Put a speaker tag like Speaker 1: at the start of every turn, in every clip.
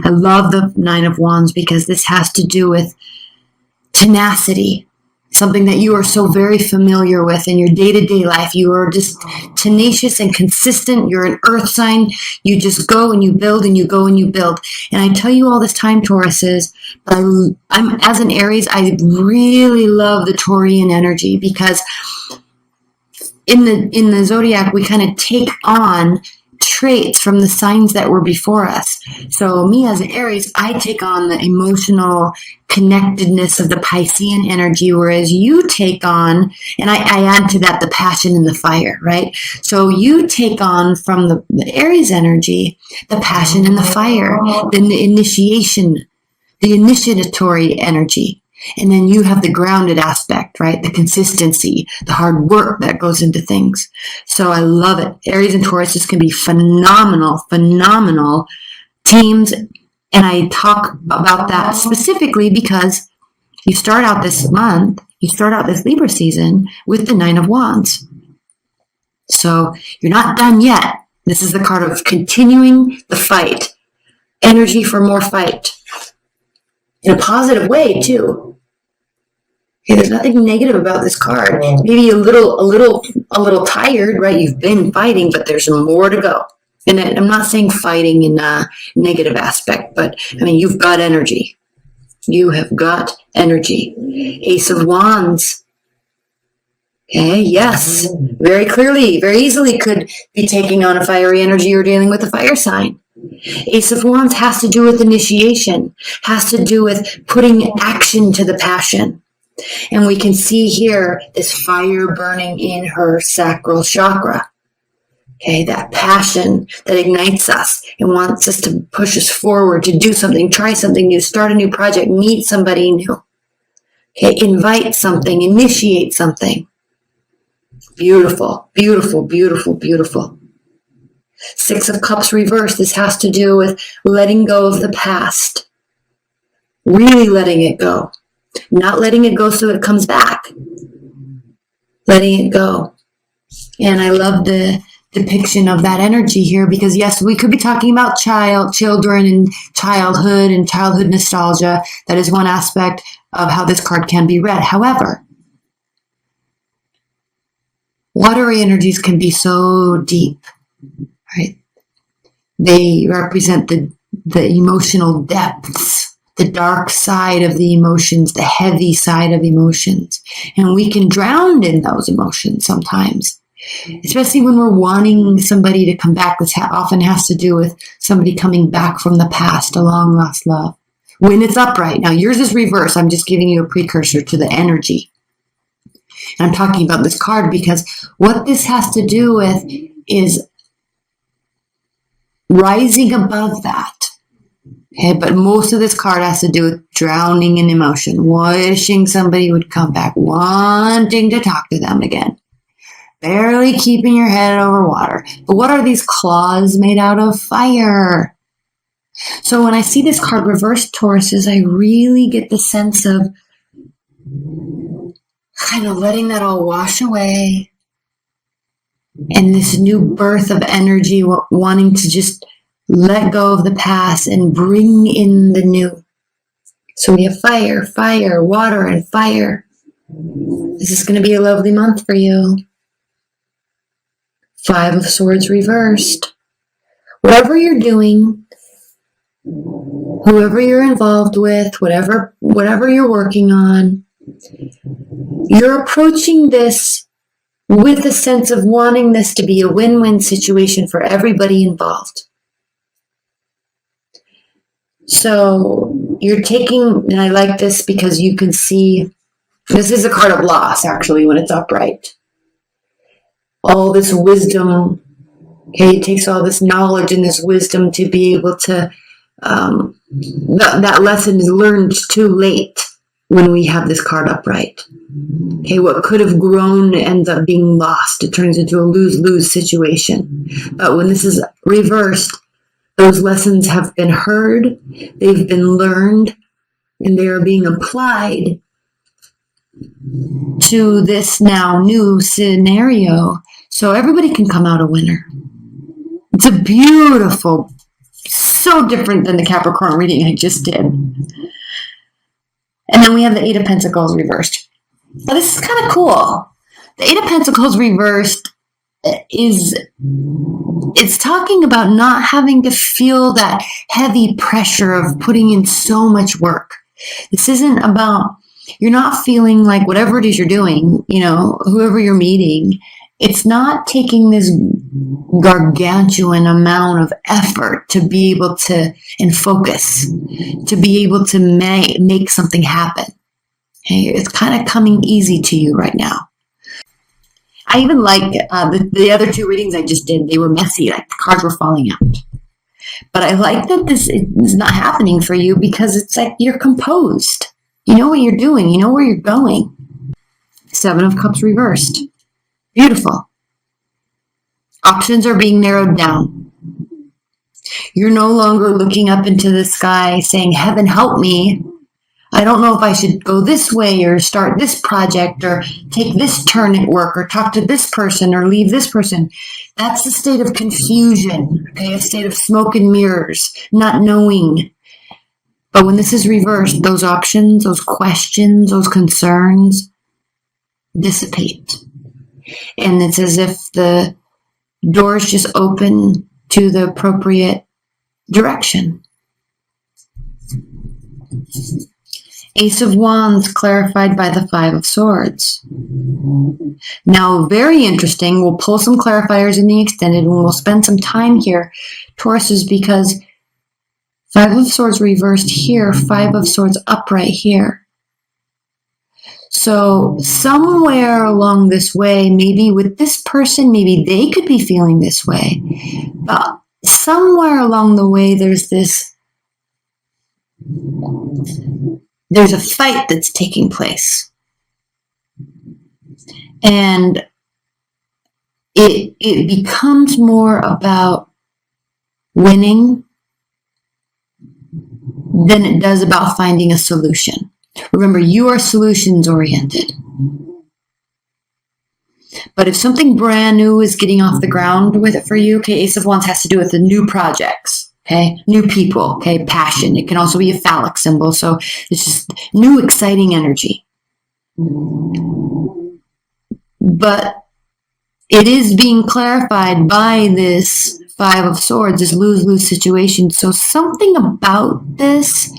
Speaker 1: I love the Nine of Wands because this has to do with tenacity, something that you are so very familiar with in your day-to-day life. You are just tenacious and consistent. You're an earth sign. You just go and you build and you go and you build. And I tell you all this time, Tauruses, but I'm as an Aries, I really love the Taurian energy because in the zodiac, we kind of take on traits from the signs that were before us. So me as an Aries, I take on the emotional connectedness of the Piscean energy, whereas you take on, and I add to that the passion and the fire, right? So you take on from the Aries energy, the passion and the fire, then the initiation, the initiatory energy. And then you have the grounded aspect, right? The consistency, the hard work that goes into things. So I love it. Aries and Taurus can be phenomenal teams. And I talk about that specifically because you start out this month, you start out this Libra season with the Nine of Wands. So you're not done yet. This is the card of continuing the fight. Energy for more fight. In a positive way, too. Okay, there's nothing negative about this card. Maybe a little tired, right? You've been fighting, but there's more to go. And I'm not saying fighting in a negative aspect, but I mean, you've got energy. You have got energy. Ace of Wands. Okay, yes. Very clearly, very easily could be taking on a fiery energy or dealing with a fire sign. Ace of Wands has to do with initiation, has to do with putting action to the passion. And we can see here this fire burning in her sacral chakra. Okay, that passion that ignites us and wants us to push us forward, to do something, try something new, start a new project, meet somebody new. Okay, invite something, initiate something. Beautiful, beautiful, beautiful, beautiful. Six of Cups reversed. This has to do with letting go of the past. Really letting it go. Not letting it go so it comes back. Letting it go. And I love the depiction of that energy here because, yes, we could be talking about children and childhood nostalgia. That is one aspect of how this card can be read. However, watery energies can be so deep, right? They represent the emotional depths, the dark side of the emotions, the heavy side of emotions. And we can drown in those emotions sometimes, especially when we're wanting somebody to come back. This often has to do with somebody coming back from the past, a long lost love. When it's upright. Now, yours is reverse. I'm just giving you a precursor to the energy. And I'm talking about this card because what this has to do with is rising above that. Okay, but most of this card has to do with drowning in emotion, wishing somebody would come back, wanting to talk to them again, barely keeping your head over water. But what are these claws made out of? Fire. So when I see this card reversed, Tauruses, I really get the sense of kind of letting that all wash away and this new birth of energy, wanting to just let go of the past and bring in the new. So we have fire, water, and fire. This is going to be a lovely month for you. Five of Swords reversed. Whatever you're doing, whoever you're involved with, whatever you're working on, you're approaching this with a sense of wanting this to be a win-win situation for everybody involved. So you're taking, and I like this because you can see, this is a card of loss actually when it's upright. All this wisdom, okay, it takes all this knowledge and this wisdom to be able to, that lesson is learned too late when we have this card upright. Okay, what could have grown ends up being lost. It turns into a lose-lose situation. But when this is reversed, those lessons have been heard, they've been learned, and they are being applied to this now new scenario. So everybody can come out a winner. It's a beautiful, so so different than the Capricorn reading I just did. And then we have the Eight of Pentacles reversed. Now this is kind of cool. The Eight of Pentacles reversed it's talking about not having to feel that heavy pressure of putting in so much work. This isn't about, you're not feeling like whatever it is you're doing, whoever you're meeting, it's not taking this gargantuan amount of effort to be able to, and focus, to be able to make something happen. Okay? It's kind of coming easy to you right now. I even like the other two readings I just did. They were messy, like the cards were falling out. But I like that this is not happening for you because it's like you're composed. You know what you're doing. You know where you're going. Seven of Cups reversed. Beautiful. Options are being narrowed down. You're no longer looking up into the sky saying, heaven help me. I don't know if I should go this way or start this project or take this turn at work or talk to this person or leave this person. That's a state of confusion, okay? A state of smoke and mirrors, not knowing. But when this is reversed, those options, those questions, those concerns dissipate. And it's as if the doors just open to the appropriate direction. Ace of Wands clarified by the Five of Swords. Now, very interesting. We'll pull some clarifiers in the extended and we'll spend some time here, Tauruses, because Five of Swords reversed here, Five of Swords upright here. So somewhere along this way, maybe with this person, maybe they could be feeling this way. But somewhere along the way, there's a fight that's taking place. And it becomes more about winning than it does about finding a solution. Remember, you are solutions oriented. But if something brand new is getting off the ground with it for you, okay, Ace of Wands has to do with the new projects. Okay, new people, okay, passion. It can also be a phallic symbol, so it's just new, exciting energy. But it is being clarified by this Five of Swords, this lose-lose situation. So something about this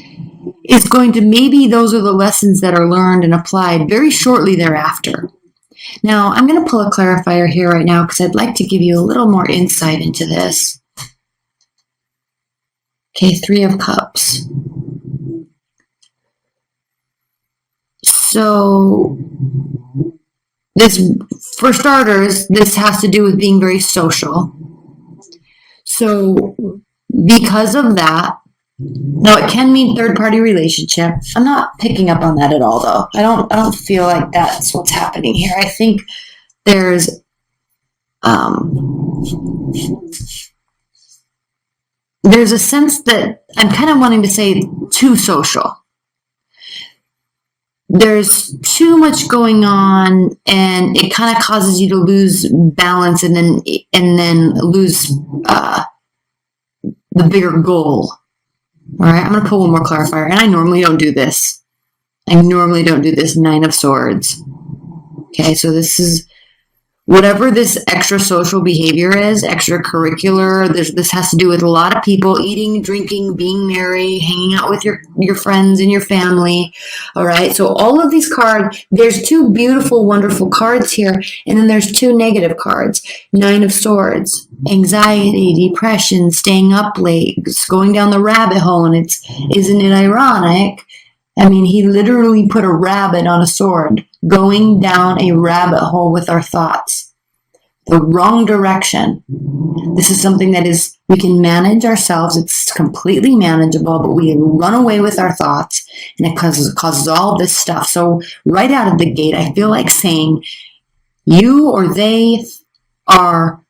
Speaker 1: is going to, maybe those are the lessons that are learned and applied very shortly thereafter. Now, I'm going to pull a clarifier here right now because I'd like to give you a little more insight into this. Okay, Three of Cups. So, this, for starters, this has to do with being very social. So, because of that, now it can mean third-party relationship. I'm not picking up on that at all, though. I don't feel like that's what's happening here. I think there's a sense that I'm kind of wanting to say too social. There's too much going on, and it kind of causes you to lose balance, and then lose the bigger goal. All right, I'm going to pull one more clarifier, and I normally don't do this. Nine of Swords. Okay, so this is whatever this extra social behavior is, extracurricular, this has to do with a lot of people eating, drinking, being merry, hanging out with your friends and your family. All right. So all of these cards, there's two beautiful, wonderful cards here. And then there's two negative cards. Nine of Swords, anxiety, depression, staying up late, going down the rabbit hole. And isn't it ironic? I mean, he literally put a rabbit on a sword, going down a rabbit hole with our thoughts. The wrong direction. This is something that we can manage ourselves. It's completely manageable, but we run away with our thoughts, and it causes all this stuff. So right out of the gate, I feel like saying you or they are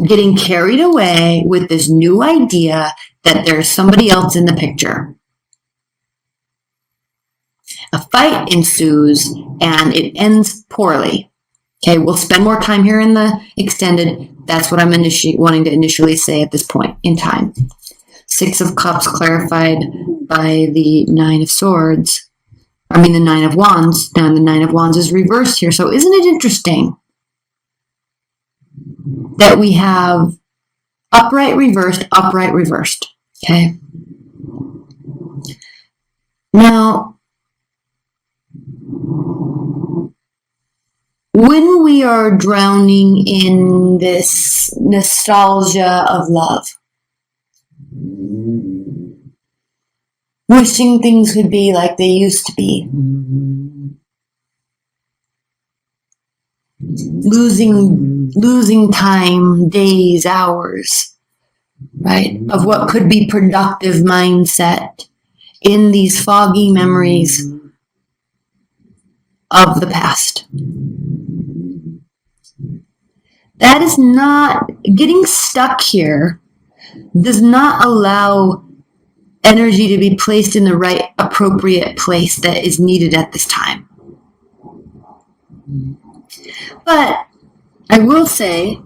Speaker 1: getting carried away with this new idea that there's somebody else in the picture. A fight ensues, and it ends poorly. Okay, we'll spend more time here in the extended. That's what I'm wanting to initially say at this point in time. Six of Cups clarified by the Nine of Swords. I mean, the Nine of Wands. Now the Nine of Wands is reversed here. So isn't it interesting that we have upright, reversed, upright, reversed? Okay. Now, when we are drowning in this nostalgia of love, wishing things could be like they used to be, losing time, days, hours, right, of what could be productive mindset in these foggy memories of the past. That is not, getting stuck here does not allow energy to be placed in the right appropriate place that is needed at this time. But I will say,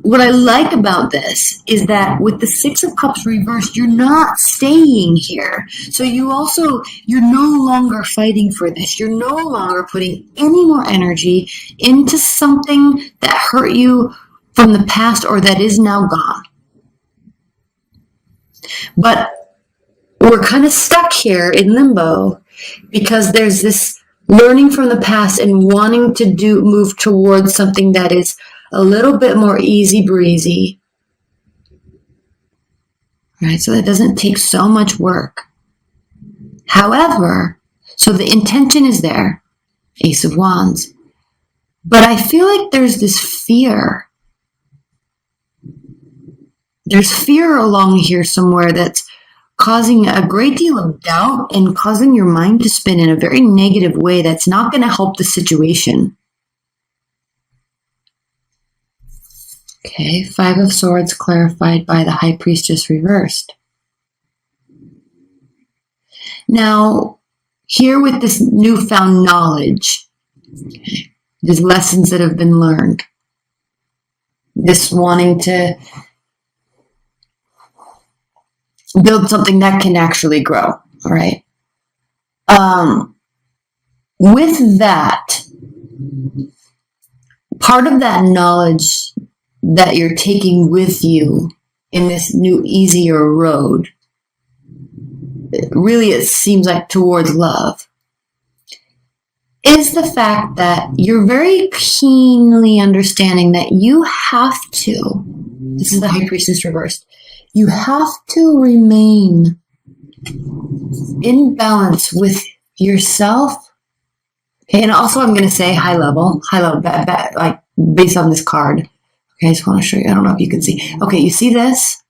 Speaker 1: what I like about this is that with the Six of Cups reversed, you're not staying here. So you're no longer fighting for this. You're no longer putting any more energy into something that hurt you from the past or that is now gone. But we're kind of stuck here in limbo because there's this learning from the past and wanting to move towards something that is a little bit more easy breezy, right? So that doesn't take so much work. However, so the intention is there, Ace of Wands, but I feel like there's this fear. There's fear along here somewhere that's causing a great deal of doubt and causing your mind to spin in a very negative way that's not going to help the situation. Okay, Five of Swords clarified by the High Priestess reversed. Now, here with this newfound knowledge, okay, these lessons that have been learned, this wanting to build something that can actually grow, all right? With that, part of that knowledge that you're taking with you in this new, easier road, really it seems like towards love, is the fact that you're very keenly understanding that you have to, this is the High Priestess reversed, you have to remain in balance with yourself. Okay, and also I'm going to say high level, like based on this card. Okay, I just want to show you. I don't know if you can see. Okay, you see this?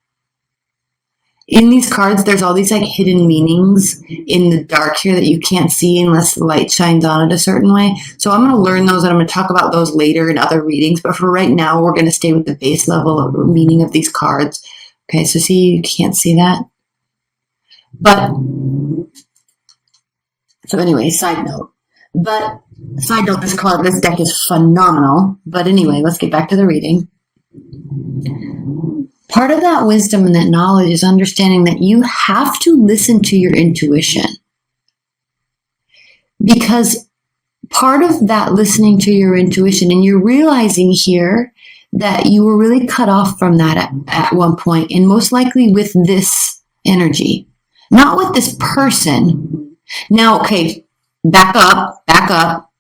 Speaker 1: In these cards, there's all these like hidden meanings in the dark here that you can't see unless the light shines on it a certain way. So I'm going to learn those and I'm going to talk about those later in other readings. But for right now, we're going to stay with the base level of meaning of these cards. Okay, so see, you can't see that. But, so anyway, side note, this deck is phenomenal. But anyway, let's get back to the reading. Part of that wisdom and that knowledge is understanding that you have to listen to your intuition. Because part of that listening to your intuition, and you're realizing here that you were really cut off from that at one point, and most likely with this energy, not with this person. Now, okay, back up.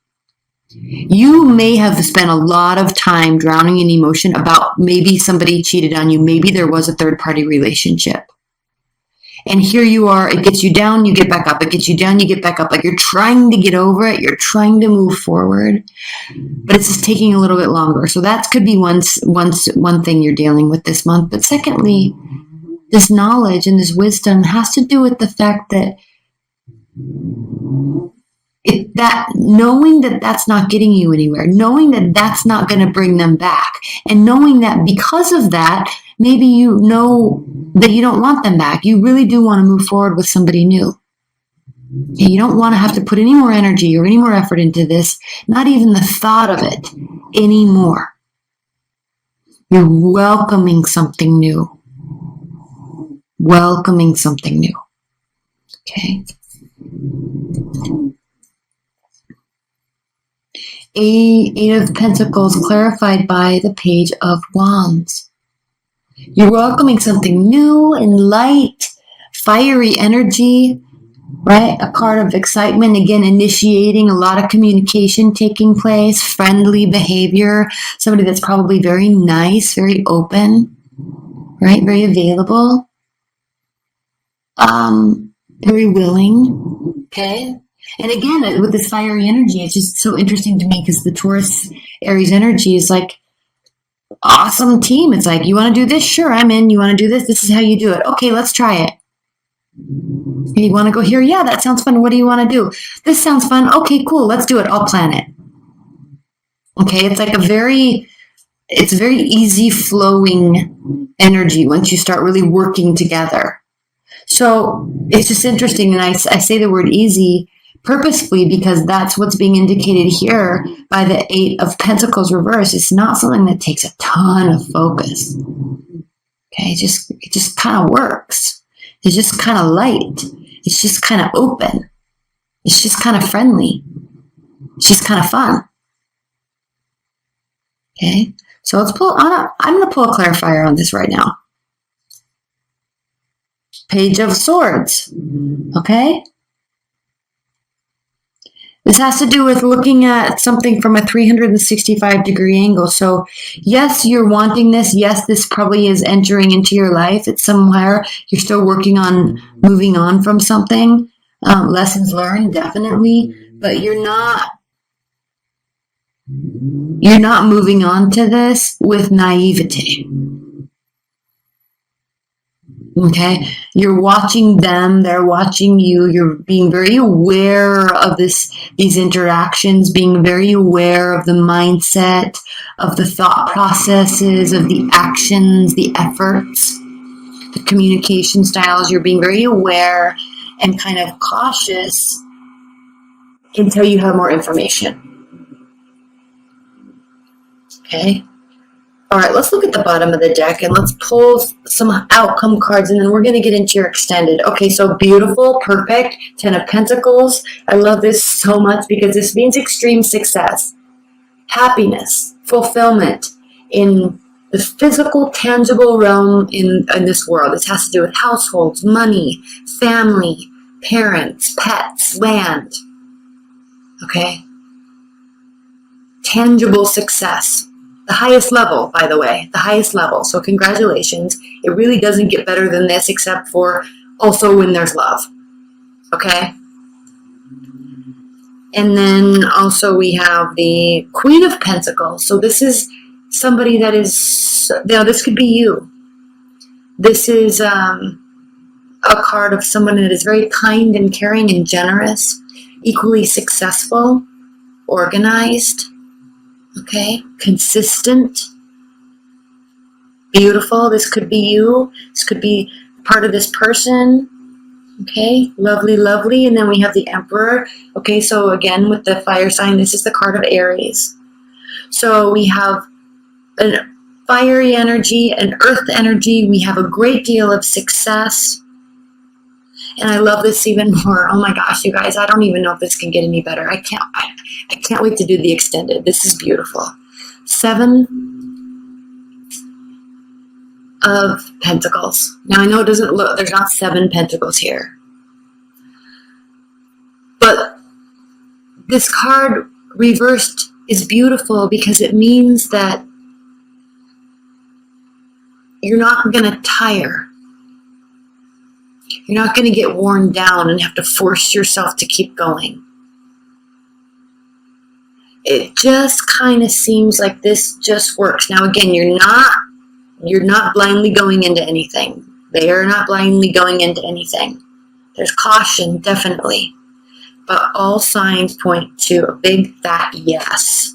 Speaker 1: You may have spent a lot of time drowning in emotion about maybe somebody cheated on you. Maybe there was a third-party relationship. And here you are, it gets you down, you get back up. It gets you down, you get back up. Like you're trying to get over it. You're trying to move forward. But it's just taking a little bit longer. So that could be one thing you're dealing with this month. But secondly, this knowledge and this wisdom has to do with the fact that knowing that that's not getting you anywhere, knowing that that's not going to bring them back, and knowing that because of that, maybe you know that you don't want them back. You really do want to move forward with somebody new. And you don't want to have to put any more energy or any more effort into this, not even the thought of it anymore. You're welcoming something new. Welcoming something new. Okay. Eight of Pentacles clarified by the Page of Wands. You're welcoming something new and light, fiery energy, right? A card of excitement, again, initiating a lot of communication taking place, friendly behavior, somebody that's probably very nice, very open, right? Very available, very willing, okay? And again, with this fiery energy, it's just so interesting to me because the Taurus Aries energy is like awesome team. It's like, you want to do this? Sure, I'm in. You want to do this? This is how you do it. Okay, let's try it. You want to go here? Yeah, that sounds fun. What do you want to do? This sounds fun. Okay, cool. Let's do it. I'll plan it. Okay, it's like it's very easy flowing energy once you start really working together. So it's just interesting. And I say the word easy purposefully because that's what's being indicated here by the Eight of Pentacles reverse. It's not something that takes a ton of focus. Okay, it just kind of works. It's just kind of light. It's just kind of open. It's just kind of friendly. It's just kind of fun. Okay, so let's pull on. I'm going to pull a clarifier on this right now. Page of Swords. Okay. This has to do with looking at something from a 365-degree angle. So, yes, you're wanting this. Yes, this probably is entering into your life. It's somewhere you're still working on moving on from something. Lessons learned, definitely. But you're not moving on to this with naivety. Okay, you're watching them, they're watching you, you're being very aware of these interactions, being very aware of the mindset, of the thought processes, of the actions, the efforts, the communication styles. You're being very aware and kind of cautious until you have more information. Okay. All right, let's look at the bottom of the deck and let's pull some outcome cards and then we're going to get into your extended. Okay, so beautiful, perfect, 10 of Pentacles. I love this so much because this means extreme success, happiness, fulfillment in the physical, tangible realm in this world. This has to do with households, money, family, parents, pets, land. Okay? Tangible success. The highest level, by the way, the highest level. So congratulations. It really doesn't get better than this except for also when there's love. Okay? And then also we have the Queen of Pentacles. So this is somebody that is, this could be you. This is a card of someone that is very kind and caring and generous, equally successful, organized. Okay, consistent, beautiful. This could be you. This could be part of this person. Okay, lovely, lovely. And then we have the Emperor. Okay, so again, with the fire sign, this is the card of Aries. So we have a fiery energy, an earth energy. We have a great deal of success. And I love this even more. Oh my gosh, you guys, I don't even know if this can get any better. I can't wait to do the extended. This is beautiful. 7 of Pentacles. Now I know it doesn't look, there's not 7 Pentacles here. But this card reversed is beautiful because it means that you're not going to tire. You're not going to get worn down and have to force yourself to keep going. It just kind of seems like this just works. Now again, you're not blindly going into anything. They are not blindly going into anything. There's caution, definitely. But all signs point to a big fat yes.